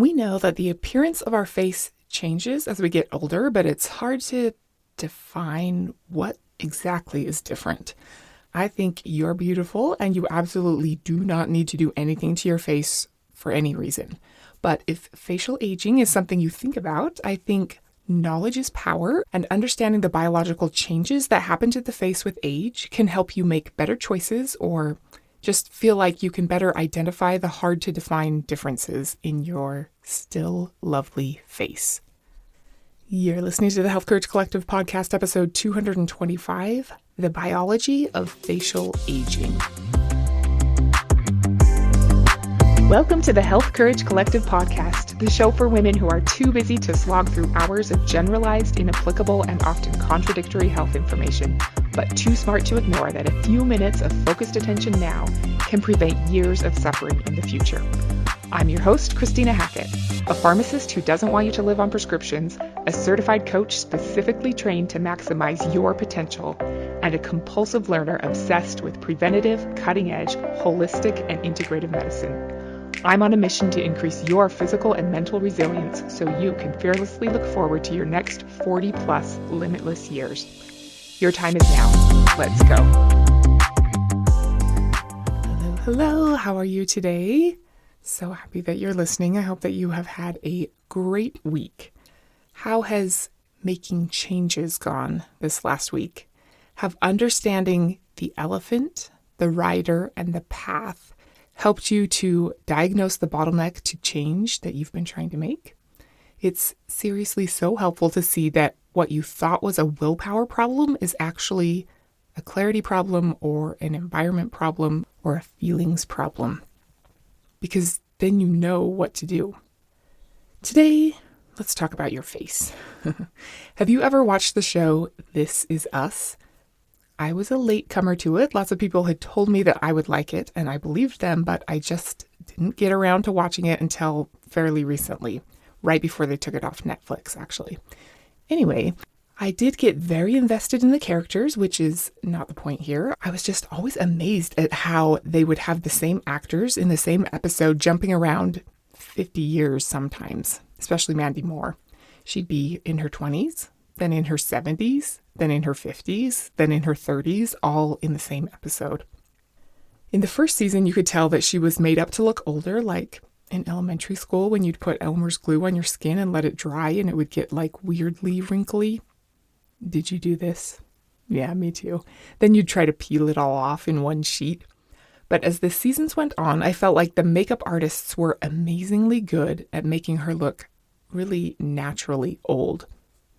We know that the appearance of our face changes as we get older, but it's hard to define what exactly is different. I think you're beautiful and you absolutely do not need to do anything to your face for any reason. But if facial aging is something you think about, I think knowledge is power, and understanding the biological changes that happen to the face with age can help you make better choices or just feel like you can better identify the hard to define differences in your still lovely face. You're listening to the Health Courage Collective podcast, episode 225, The Biology of Facial Aging. Welcome to the Health Courage Collective podcast, the show for women who are too busy to slog through hours of generalized, inapplicable, and often contradictory health information, but too smart to ignore that a few minutes of focused attention now can prevent years of suffering in the future. I'm your host, Christina Hackett, a pharmacist who doesn't want you to live on prescriptions, a certified coach specifically trained to maximize your potential, and a compulsive learner obsessed with preventative, cutting-edge, holistic, and integrative medicine. I'm on a mission to increase your physical and mental resilience so you can fearlessly look forward to your next 40-plus limitless years. Your time is now. Let's go. Hello. How are you today? So happy that you're listening. I hope that you have had a great week. How has making changes gone this last week? Have understanding the elephant, the rider, and the path helped you to diagnose the bottleneck to change that you've been trying to make? It's seriously so helpful to see that what you thought was a willpower problem is actually a clarity problem or an environment problem or a feelings problem, because then you know what to do. Today, let's talk about your face. Have you ever watched the show This Is Us? I was a latecomer to it. Lots of people had told me that I would like it, and I believed them, but I just didn't get around to watching it until fairly recently, right before they took it off Netflix, actually. Anyway, I did get very invested in the characters, which is not the point here. I was just always amazed at how they would have the same actors in the same episode jumping around 50 years sometimes, especially Mandy Moore. She'd be in her 20s, then in her 70s, then in her 50s, then in her 30s, all in the same episode. In the first season, you could tell that she was made up to look older, like in elementary school when you'd put Elmer's glue on your skin and let it dry and it would get like weirdly wrinkly. Did you do this? Yeah, me too. Then you'd try to peel it all off in one sheet. But as the seasons went on, I felt like the makeup artists were amazingly good at making her look really naturally old.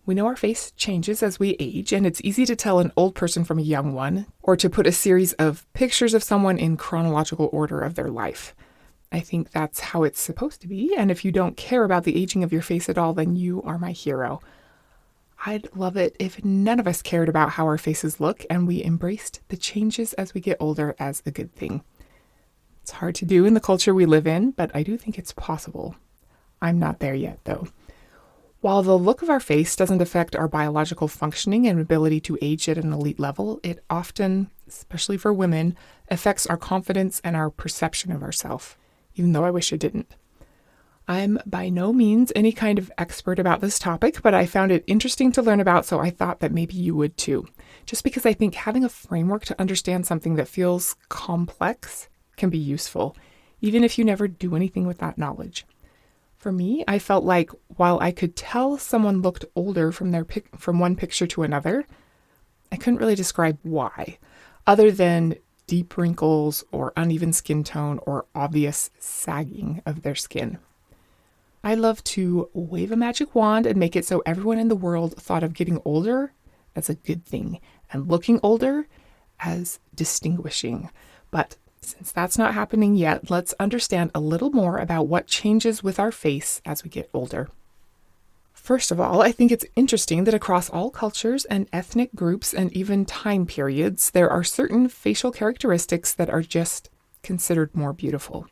We know our face changes as we age, and it's easy to tell an old person from a young one, or to put a series of pictures of someone in chronological order of their life. I think that's how it's supposed to be, and if you don't care about the aging of your face at all, then you are my hero. I'd love it if none of us cared about how our faces look, and we embraced the changes as we get older as a good thing. It's hard to do in the culture we live in, but I do think it's possible. I'm not there yet, though. While the look of our face doesn't affect our biological functioning and ability to age at an elite level, it often, especially for women, affects our confidence and our perception of ourselves, even though I wish it didn't. I'm by no means any kind of expert about this topic, but I found it interesting to learn about, so I thought that maybe you would too. Just because I think having a framework to understand something that feels complex can be useful, even if you never do anything with that knowledge. For me, I felt like while I could tell someone looked older from one picture to another, I couldn't really describe why, other than deep wrinkles or uneven skin tone or obvious sagging of their skin. I love to wave a magic wand and make it so everyone in the world thought of getting older as a good thing and looking older as distinguishing. But since that's not happening yet, let's understand a little more about what changes with our face as we get older. First of all, I think it's interesting that across all cultures and ethnic groups and even time periods, there are certain facial characteristics that are just considered more beautiful.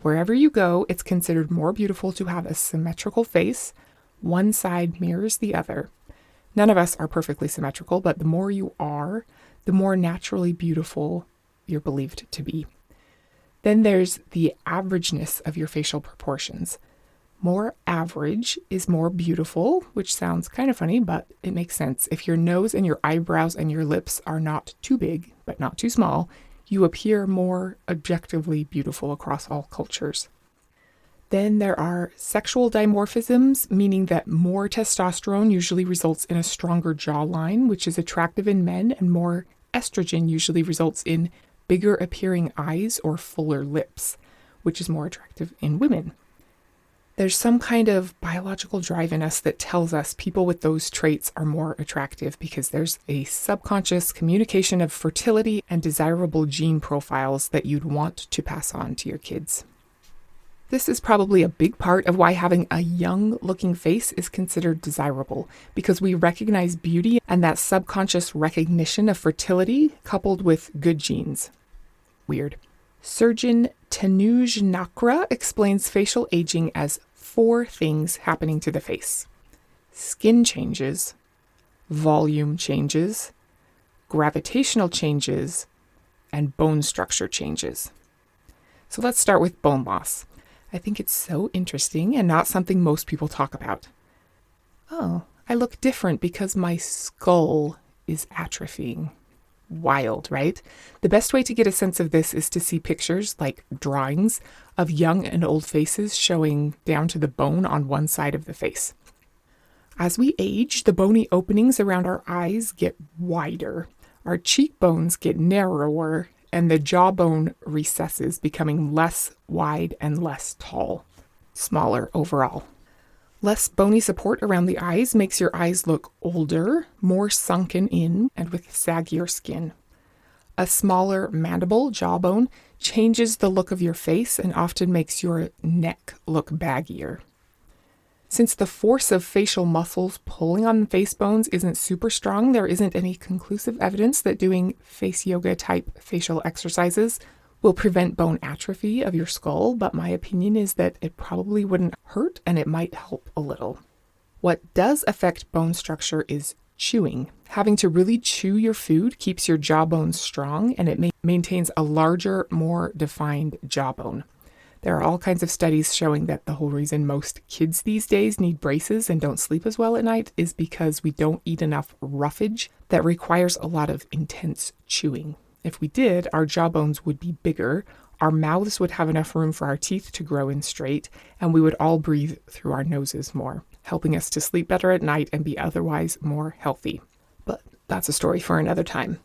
Wherever you go, it's considered more beautiful to have a symmetrical face. One side mirrors the other. None of us are perfectly symmetrical, but the more you are, the more naturally beautiful you're believed to be. Then there's the averageness of your facial proportions. More average is more beautiful, which sounds kind of funny, but it makes sense. If your nose and your eyebrows and your lips are not too big, but not too small, you appear more objectively beautiful across all cultures. Then there are sexual dimorphisms, meaning that more testosterone usually results in a stronger jawline, which is attractive in men, and more estrogen usually results in bigger appearing eyes or fuller lips, which is more attractive in women. There's some kind of biological drive in us that tells us people with those traits are more attractive because there's a subconscious communication of fertility and desirable gene profiles that you'd want to pass on to your kids. This is probably a big part of why having a young-looking face is considered desirable, because we recognize beauty and that subconscious recognition of fertility coupled with good genes. Weird. Surgeon Tanuj Nakra explains facial aging as 4 things happening to the face: skin changes, volume changes, gravitational changes, and bone structure changes. So let's start with bone loss. I think it's so interesting and not something most people talk about. Oh, I look different because my skull is atrophying. Wild, right? The best way to get a sense of this is to see pictures, like drawings, of young and old faces showing down to the bone on one side of the face. As we age, the bony openings around our eyes get wider, our cheekbones get narrower, and the jawbone recesses, becoming less wide and less tall, smaller overall. Less bony support around the eyes makes your eyes look older, more sunken in, and with saggier skin. A smaller mandible, jawbone, changes the look of your face and often makes your neck look baggier. Since the force of facial muscles pulling on face bones isn't super strong, there isn't any conclusive evidence that doing face yoga type facial exercises will prevent bone atrophy of your skull, but my opinion is that it probably wouldn't hurt and it might help a little. What does affect bone structure is chewing. Having to really chew your food keeps your jawbone strong, and it maintains a larger, more defined jawbone. There are all kinds of studies showing that the whole reason most kids these days need braces and don't sleep as well at night is because we don't eat enough roughage that requires a lot of intense chewing. If we did, our jawbones would be bigger, our mouths would have enough room for our teeth to grow in straight, and we would all breathe through our noses more, helping us to sleep better at night and be otherwise more healthy. But that's a story for another time.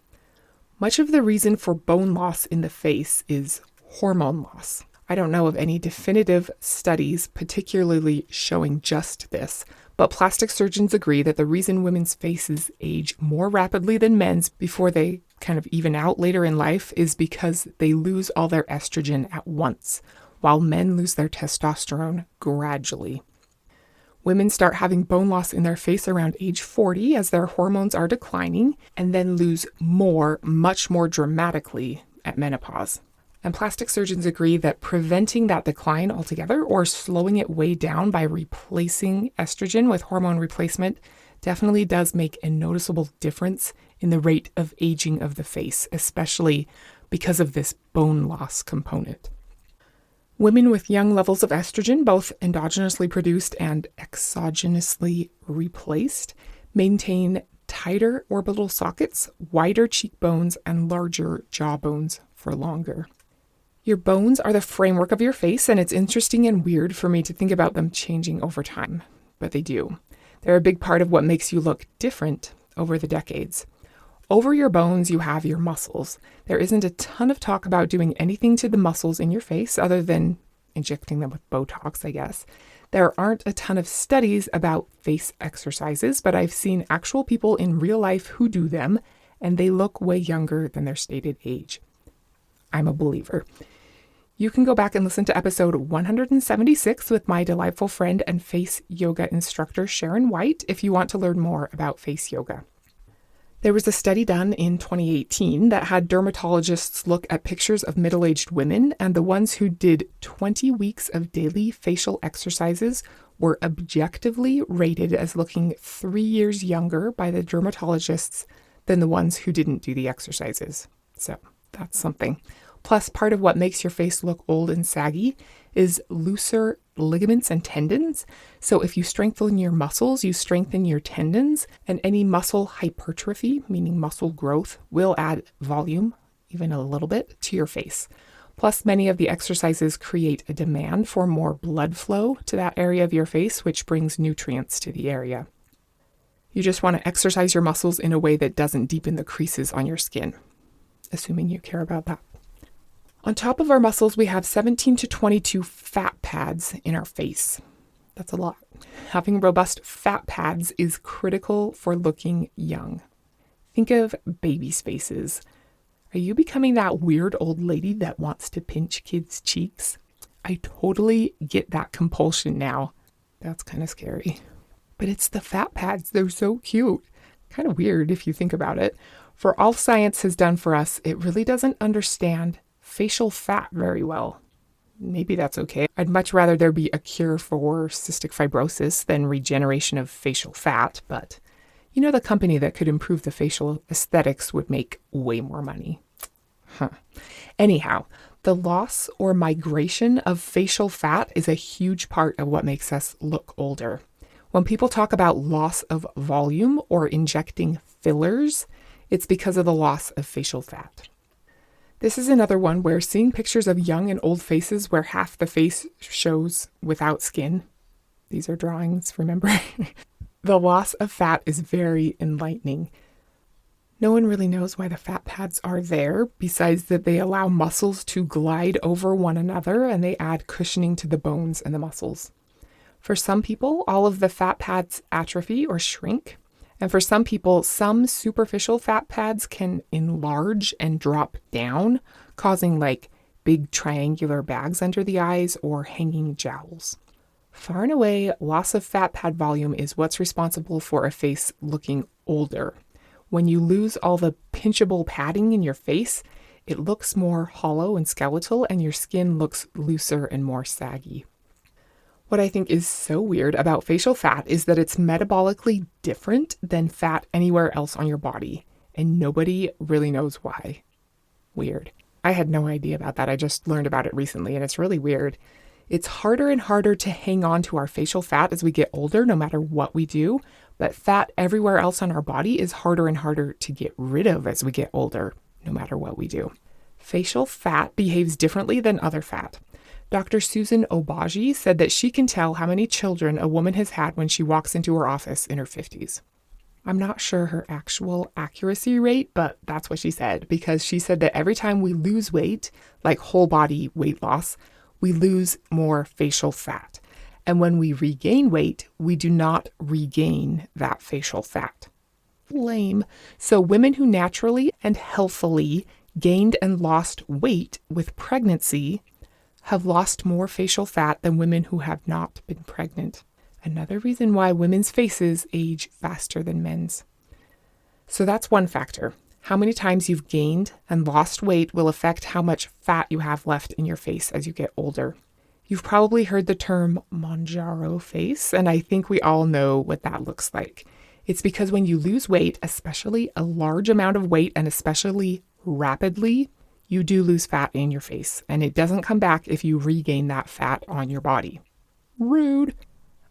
Much of the reason for bone loss in the face is hormone loss. I don't know of any definitive studies particularly showing just this, but plastic surgeons agree that the reason women's faces age more rapidly than men's before they kind of even out later in life is because they lose all their estrogen at once, while men lose their testosterone gradually. Women start having bone loss in their face around age 40 as their hormones are declining, and then lose more, much more dramatically at menopause. And plastic surgeons agree that preventing that decline altogether or slowing it way down by replacing estrogen with hormone replacement definitely does make a noticeable difference in the rate of aging of the face, especially because of this bone loss component. Women with young levels of estrogen, both endogenously produced and exogenously replaced, maintain tighter orbital sockets, wider cheekbones, and larger jawbones for longer. Your bones are the framework of your face, and it's interesting and weird for me to think about them changing over time, but they do. They're a big part of what makes you look different over the decades. Over your bones, you have your muscles. There isn't a ton of talk about doing anything to the muscles in your face other than injecting them with Botox, I guess. There aren't a ton of studies about face exercises, but I've seen actual people in real life who do them, and they look way younger than their stated age. I'm a believer. You can go back and listen to episode 176 with my delightful friend and face yoga instructor, Sharon White, if you want to learn more about face yoga. There was a study done in 2018 that had dermatologists look at pictures of middle-aged women, and the ones who did 20 weeks of daily facial exercises were objectively rated as looking 3 years younger by the dermatologists than the ones who didn't do the exercises. So that's something. Plus, part of what makes your face look old and saggy is looser ligaments and tendons. So if you strengthen your muscles, you strengthen your tendons, and any muscle hypertrophy, meaning muscle growth, will add volume, even a little bit, to your face. Plus, many of the exercises create a demand for more blood flow to that area of your face, which brings nutrients to the area. You just want to exercise your muscles in a way that doesn't deepen the creases on your skin, assuming you care about that. On top of our muscles, we have 17 to 22 fat pads in our face. That's a lot. Having robust fat pads is critical for looking young. Think of babies' faces. Are you becoming that weird old lady that wants to pinch kids' cheeks? I totally get that compulsion now. That's kind of scary. But it's the fat pads. They're so cute. Kind of weird if you think about it. For all science has done for us, it really doesn't understand facial fat very well. Maybe that's okay. I'd much rather there be a cure for cystic fibrosis than regeneration of facial fat, but you know, the company that could improve the facial aesthetics would make way more money. Anyhow, the loss or migration of facial fat is a huge part of what makes us look older. When people talk about loss of volume or injecting fillers, it's because of the loss of facial fat. This is another one where seeing pictures of young and old faces where half the face shows without skin. These are drawings, remember? The loss of fat is very enlightening. No one really knows why the fat pads are there, besides that they allow muscles to glide over one another and they add cushioning to the bones and the muscles. For some people, all of the fat pads atrophy or shrink. And for some people, some superficial fat pads can enlarge and drop down, causing like big triangular bags under the eyes or hanging jowls. Far and away, loss of fat pad volume is what's responsible for a face looking older. When you lose all the pinchable padding in your face, it looks more hollow and skeletal, and your skin looks looser and more saggy. What I think is so weird about facial fat is that it's metabolically different than fat anywhere else on your body, and nobody really knows why. Weird. I had no idea about that. I just learned about it recently, and it's really weird. It's harder and harder to hang on to our facial fat as we get older, no matter what we do, but fat everywhere else on our body is harder and harder to get rid of as we get older, no matter what we do. Facial fat behaves differently than other fat. Dr. Susan Obagi said that she can tell how many children a woman has had when she walks into her office in her 50s. I'm not sure her actual accuracy rate, but that's what she said, because she said that every time we lose weight, like whole body weight loss, we lose more facial fat. And when we regain weight, we do not regain that facial fat. Lame. So women who naturally and healthily gained and lost weight with pregnancy have lost more facial fat than women who have not been pregnant. Another reason why women's faces age faster than men's. So that's one factor. How many times you've gained and lost weight will affect how much fat you have left in your face as you get older. You've probably heard the term Monjaro face, and I think we all know what that looks like. It's because when you lose weight, especially a large amount of weight and especially rapidly, you do lose fat in your face, and it doesn't come back if you regain that fat on your body. Rude.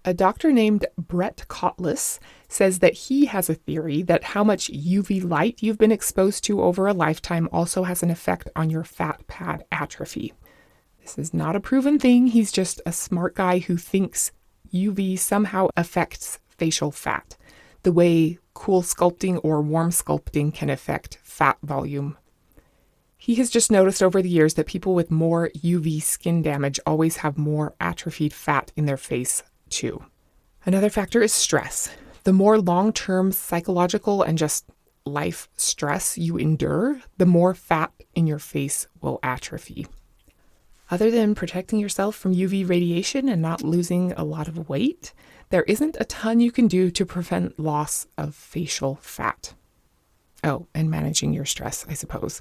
A doctor named Brett Cotliss says that he has a theory that how much UV light you've been exposed to over a lifetime also has an effect on your fat pad atrophy. This is not a proven thing. He's just a smart guy who thinks UV somehow affects facial fat, the way cool sculpting or warm sculpting can affect fat volume. He has just noticed over the years that people with more UV skin damage always have more atrophied fat in their face, too. Another factor is stress. The more long-term psychological and just life stress you endure, the more fat in your face will atrophy. Other than protecting yourself from UV radiation and not losing a lot of weight, there isn't a ton you can do to prevent loss of facial fat. Oh, and managing your stress, I suppose.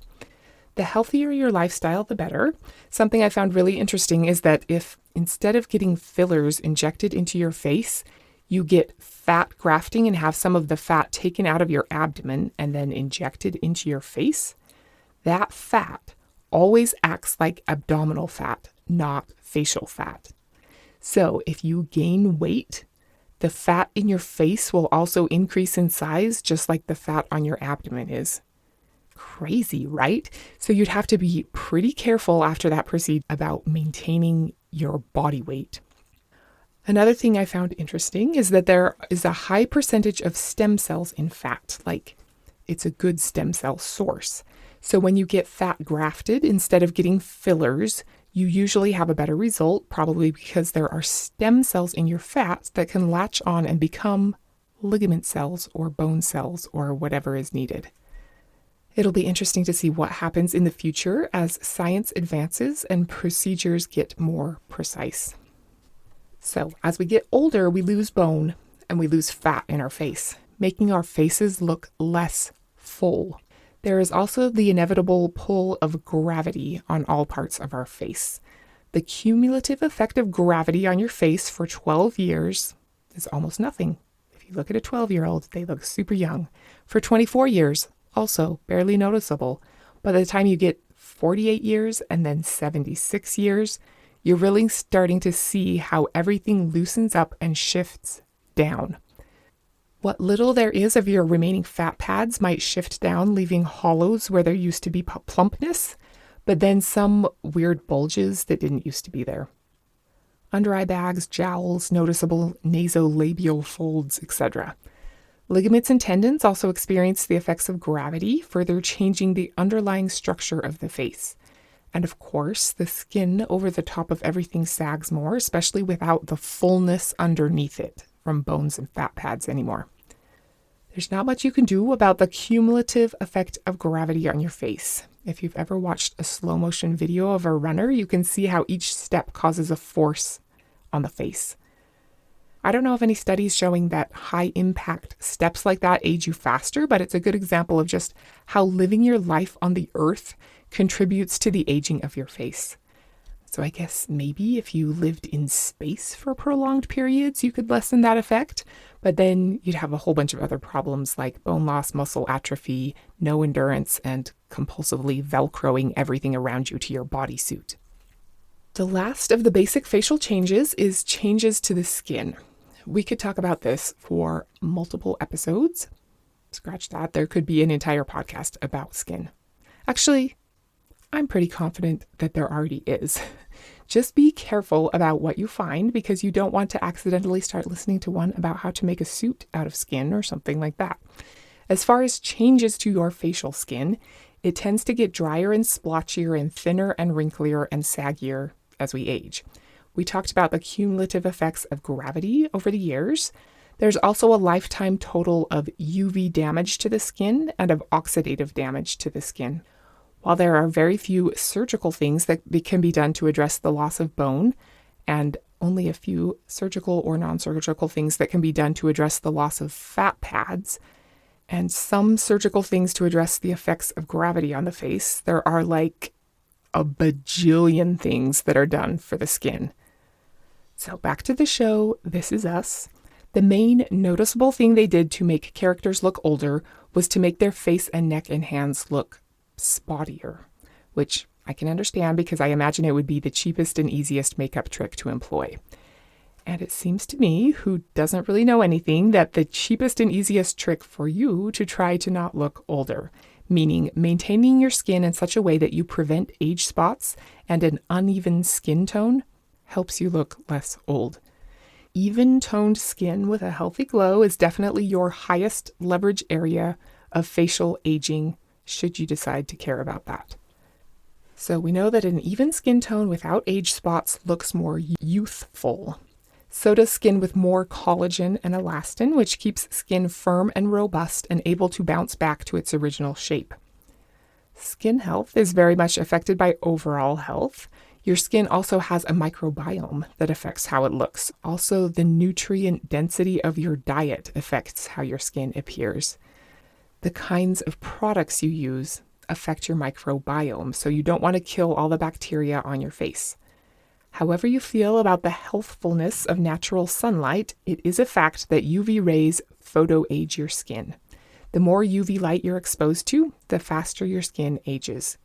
The healthier your lifestyle, the better. Something I found really interesting is that if instead of getting fillers injected into your face, you get fat grafting and have some of the fat taken out of your abdomen and then injected into your face, that fat always acts like abdominal fat, not facial fat. So if you gain weight, the fat in your face will also increase in size, just like the fat on your abdomen is. Crazy, right? So you'd have to be pretty careful after that procedure about maintaining your body weight. Another thing I found interesting is that there is a high percentage of stem cells in fat, like it's a good stem cell source. So when you get fat grafted instead of getting fillers, you usually have a better result, probably because there are stem cells in your fat that can latch on and become ligament cells or bone cells or whatever is needed. It'll be interesting to see what happens in the future as science advances and procedures get more precise. So as we get older, we lose bone and we lose fat in our face, making our faces look less full. There is also the inevitable pull of gravity on all parts of our face. The cumulative effect of gravity on your face for 12 years is almost nothing. If you look at a 12-year-old, they look super young. For 24 years, also barely noticeable. By the time you get 48 years and then 76 years, you're really starting to see how everything loosens up and shifts down. What little there is of your remaining fat pads might shift down, leaving hollows where there used to be plumpness, but then some weird bulges that didn't used to be there. Under eye bags, jowls, noticeable nasolabial folds, etc. Ligaments and tendons also experience the effects of gravity, further changing the underlying structure of the face. And of course, the skin over the top of everything sags more, especially without the fullness underneath it from bones and fat pads anymore. There's not much you can do about the cumulative effect of gravity on your face. If you've ever watched a slow motion video of a runner, you can see how each step causes a force on the face. I don't know of any studies showing that high impact steps like that age you faster, but it's a good example of just how living your life on the earth contributes to the aging of your face. So I guess maybe if you lived in space for prolonged periods, you could lessen that effect, but then you'd have a whole bunch of other problems like bone loss, muscle atrophy, no endurance, and compulsively velcroing everything around you to your bodysuit. The last of the basic facial changes is changes to the skin. We could talk about this for multiple episodes. Scratch that. There could be an entire podcast about skin. Actually, I'm pretty confident that there already is. Just be careful about what you find because you don't want to accidentally start listening to one about how to make a suit out of skin or something like that. As far as changes to your facial skin, it tends to get drier and splotchier and thinner and wrinklier and saggier as we age. We talked about the cumulative effects of gravity over the years. There's also a lifetime total of UV damage to the skin and of oxidative damage to the skin. While there are very few surgical things that can be done to address the loss of bone, and only a few surgical or non-surgical things that can be done to address the loss of fat pads, and some surgical things to address the effects of gravity on the face, there are like a bajillion things that are done for the skin. So back to the show, This Is Us. The main noticeable thing they did to make characters look older was to make their face and neck and hands look spottier, which I can understand because I imagine it would be the cheapest and easiest makeup trick to employ. And it seems to me, who doesn't really know anything, that the cheapest and easiest trick for you to try to not look older, meaning maintaining your skin in such a way that you prevent age spots and an uneven skin tone, helps you look less old. Even-toned skin with a healthy glow is definitely your highest leverage area of facial aging, should you decide to care about that. So we know that an even skin tone without age spots looks more youthful. So does skin with more collagen and elastin, which keeps skin firm and robust and able to bounce back to its original shape. Skin health is very much affected by overall health. Your skin also has a microbiome that affects how it looks. Also, the nutrient density of your diet affects how your skin appears. The kinds of products you use affect your microbiome, so you don't want to kill all the bacteria on your face. However you feel about the healthfulness of natural sunlight, it is a fact that UV rays photoage your skin. The more UV light you're exposed to, the faster your skin ages.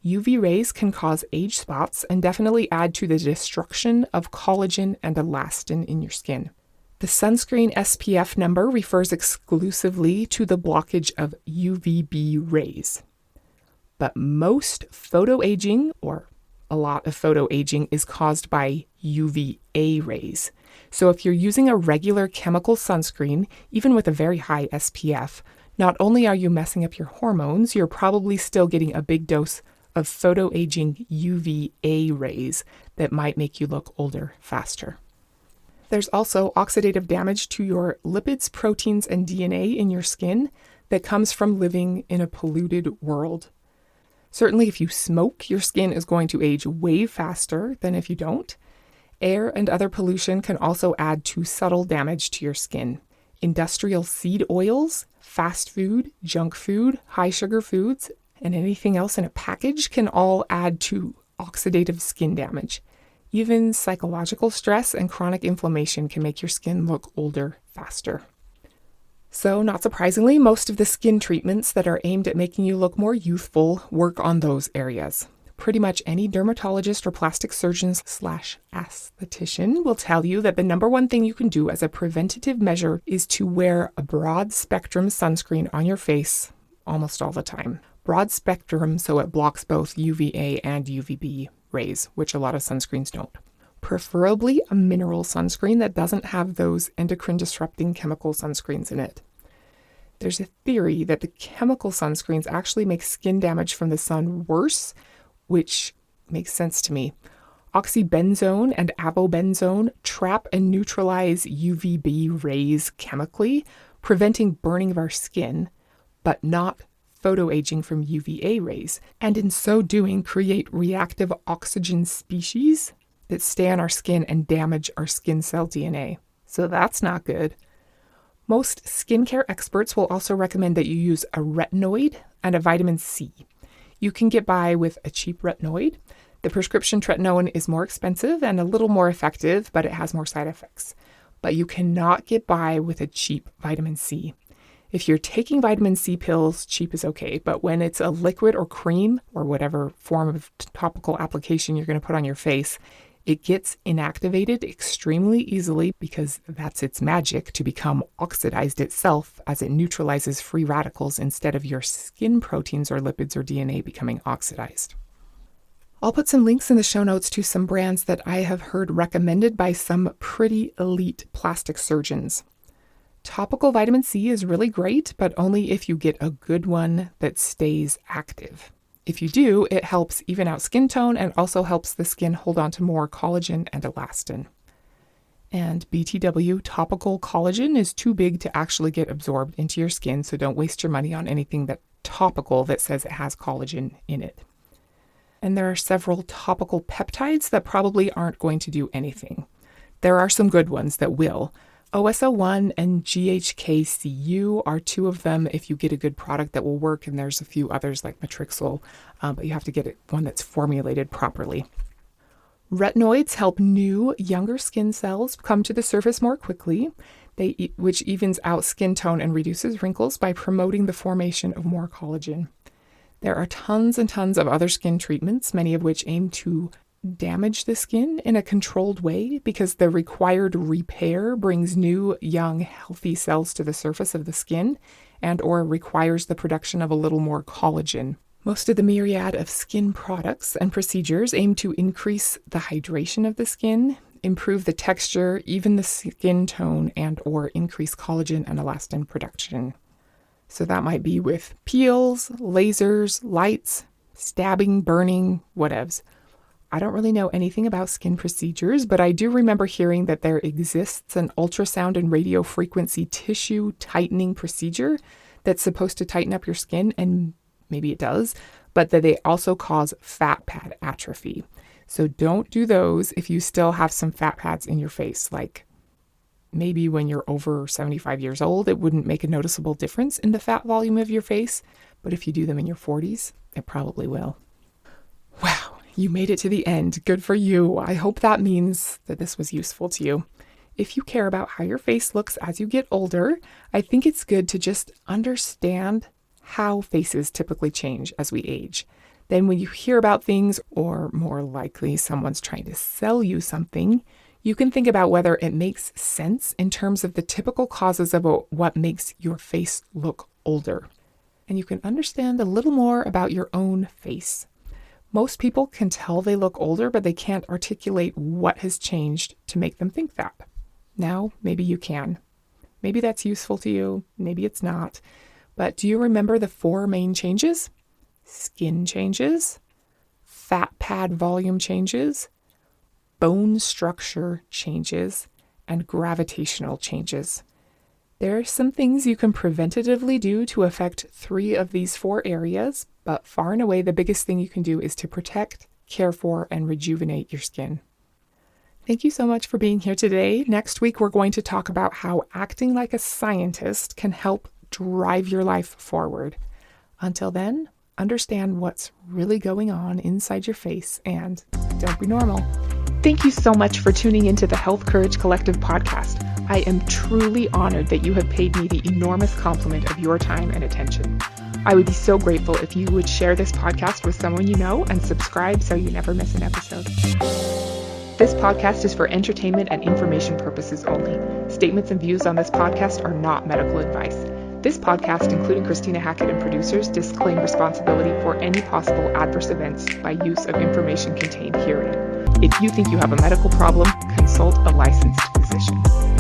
UV rays can cause age spots and definitely add to the destruction of collagen and elastin in your skin. The sunscreen SPF number refers exclusively to the blockage of UVB rays. But most photoaging, or a lot of photoaging, is caused by UVA rays. So if you're using a regular chemical sunscreen, even with a very high SPF, not only are you messing up your hormones, you're probably still getting a big dose of photoaging UVA rays that might make you look older faster. There's also oxidative damage to your lipids, proteins, and DNA in your skin that comes from living in a polluted world. Certainly, if you smoke, your skin is going to age way faster than if you don't. Air and other pollution can also add to subtle damage to your skin. Industrial seed oils, fast food, junk food, high sugar foods, and anything else in a package can all add to oxidative skin damage. Even psychological stress and chronic inflammation can make your skin look older faster. So, not surprisingly, most of the skin treatments that are aimed at making you look more youthful work on those areas. Pretty much any dermatologist or plastic surgeon / esthetician will tell you that the number one thing you can do as a preventative measure is to wear a broad spectrum sunscreen on your face almost all the time. Broad spectrum so it blocks both UVA and UVB rays, which a lot of sunscreens don't. Preferably a mineral sunscreen that doesn't have those endocrine disrupting chemical sunscreens in it. There's a theory that the chemical sunscreens actually make skin damage from the sun worse, which makes sense to me. Oxybenzone and avobenzone trap and neutralize UVB rays chemically, preventing burning of our skin, but not photoaging from UVA rays, and in so doing create reactive oxygen species that stay on our skin and damage our skin cell DNA. So that's not good. Most skincare experts will also recommend that you use a retinoid and a vitamin C. You can get by with a cheap retinoid. The prescription tretinoin is more expensive and a little more effective, but it has more side effects. But you cannot get by with a cheap vitamin C. If you're taking vitamin C pills, cheap is okay. But when it's a liquid or cream or whatever form of topical application you're going to put on your face, it gets inactivated extremely easily because that's its magic, to become oxidized itself as it neutralizes free radicals instead of your skin proteins or lipids or DNA becoming oxidized. I'll put some links in the show notes to some brands that I have heard recommended by some pretty elite plastic surgeons. Topical vitamin C is really great, but only if you get a good one that stays active. If you do, it helps even out skin tone and also helps the skin hold on to more collagen and elastin. And BTW, topical collagen, is too big to actually get absorbed into your skin, so don't waste your money on anything that's topical that says it has collagen in it. And there are several topical peptides that probably aren't going to do anything. There are some good ones that will. OSO1 and GHKCU are two of them if you get a good product that will work, and there's a few others like Matrixyl, but you have to get one that's formulated properly. Retinoids help new, younger skin cells come to the surface more quickly, which evens out skin tone and reduces wrinkles by promoting the formation of more collagen. There are tons and tons of other skin treatments, many of which aim to damage the skin in a controlled way because the required repair brings new, young, healthy cells to the surface of the skin and/or requires the production of a little more collagen. Most of the myriad of skin products and procedures aim to increase the hydration of the skin, improve the texture, even the skin tone, and/or increase collagen and elastin production. So that might be with peels, lasers, lights, stabbing, burning, whatevs. I don't really know anything about skin procedures, but I do remember hearing that there exists an ultrasound and radio frequency tissue tightening procedure that's supposed to tighten up your skin, and maybe it does, but that they also cause fat pad atrophy. So don't do those if you still have some fat pads in your face. Like maybe when you're over 75 years old, it wouldn't make a noticeable difference in the fat volume of your face, but if you do them in your 40s, it probably will. Wow. You made it to the end. Good for you. I hope that means that this was useful to you. If you care about how your face looks as you get older, I think it's good to just understand how faces typically change as we age. Then when you hear about things, or more likely someone's trying to sell you something, you can think about whether it makes sense in terms of the typical causes of what makes your face look older. And you can understand a little more about your own face. Most people can tell they look older, but they can't articulate what has changed to make them think that. Now, maybe you can. Maybe that's useful to you, maybe it's not. But do you remember the 4 main changes? Skin changes, fat pad volume changes, bone structure changes, and gravitational changes. There are some things you can preventatively do to affect 3 of these 4 areas, but far and away the biggest thing you can do is to protect, care for, and rejuvenate your skin. Thank you so much for being here today. Next week, we're going to talk about how acting like a scientist can help drive your life forward. Until then, understand what's really going on inside your face and don't be normal. Thank you so much for tuning into the Health Courage Collective podcast. I am truly honored that you have paid me the enormous compliment of your time and attention. I would be so grateful if you would share this podcast with someone you know and subscribe so you never miss an episode. This podcast is for entertainment and information purposes only. Statements and views on this podcast are not medical advice. This podcast, including Christina Hackett and producers, disclaim responsibility for any possible adverse events by use of information contained herein. If you think you have a medical problem, consult a licensed physician.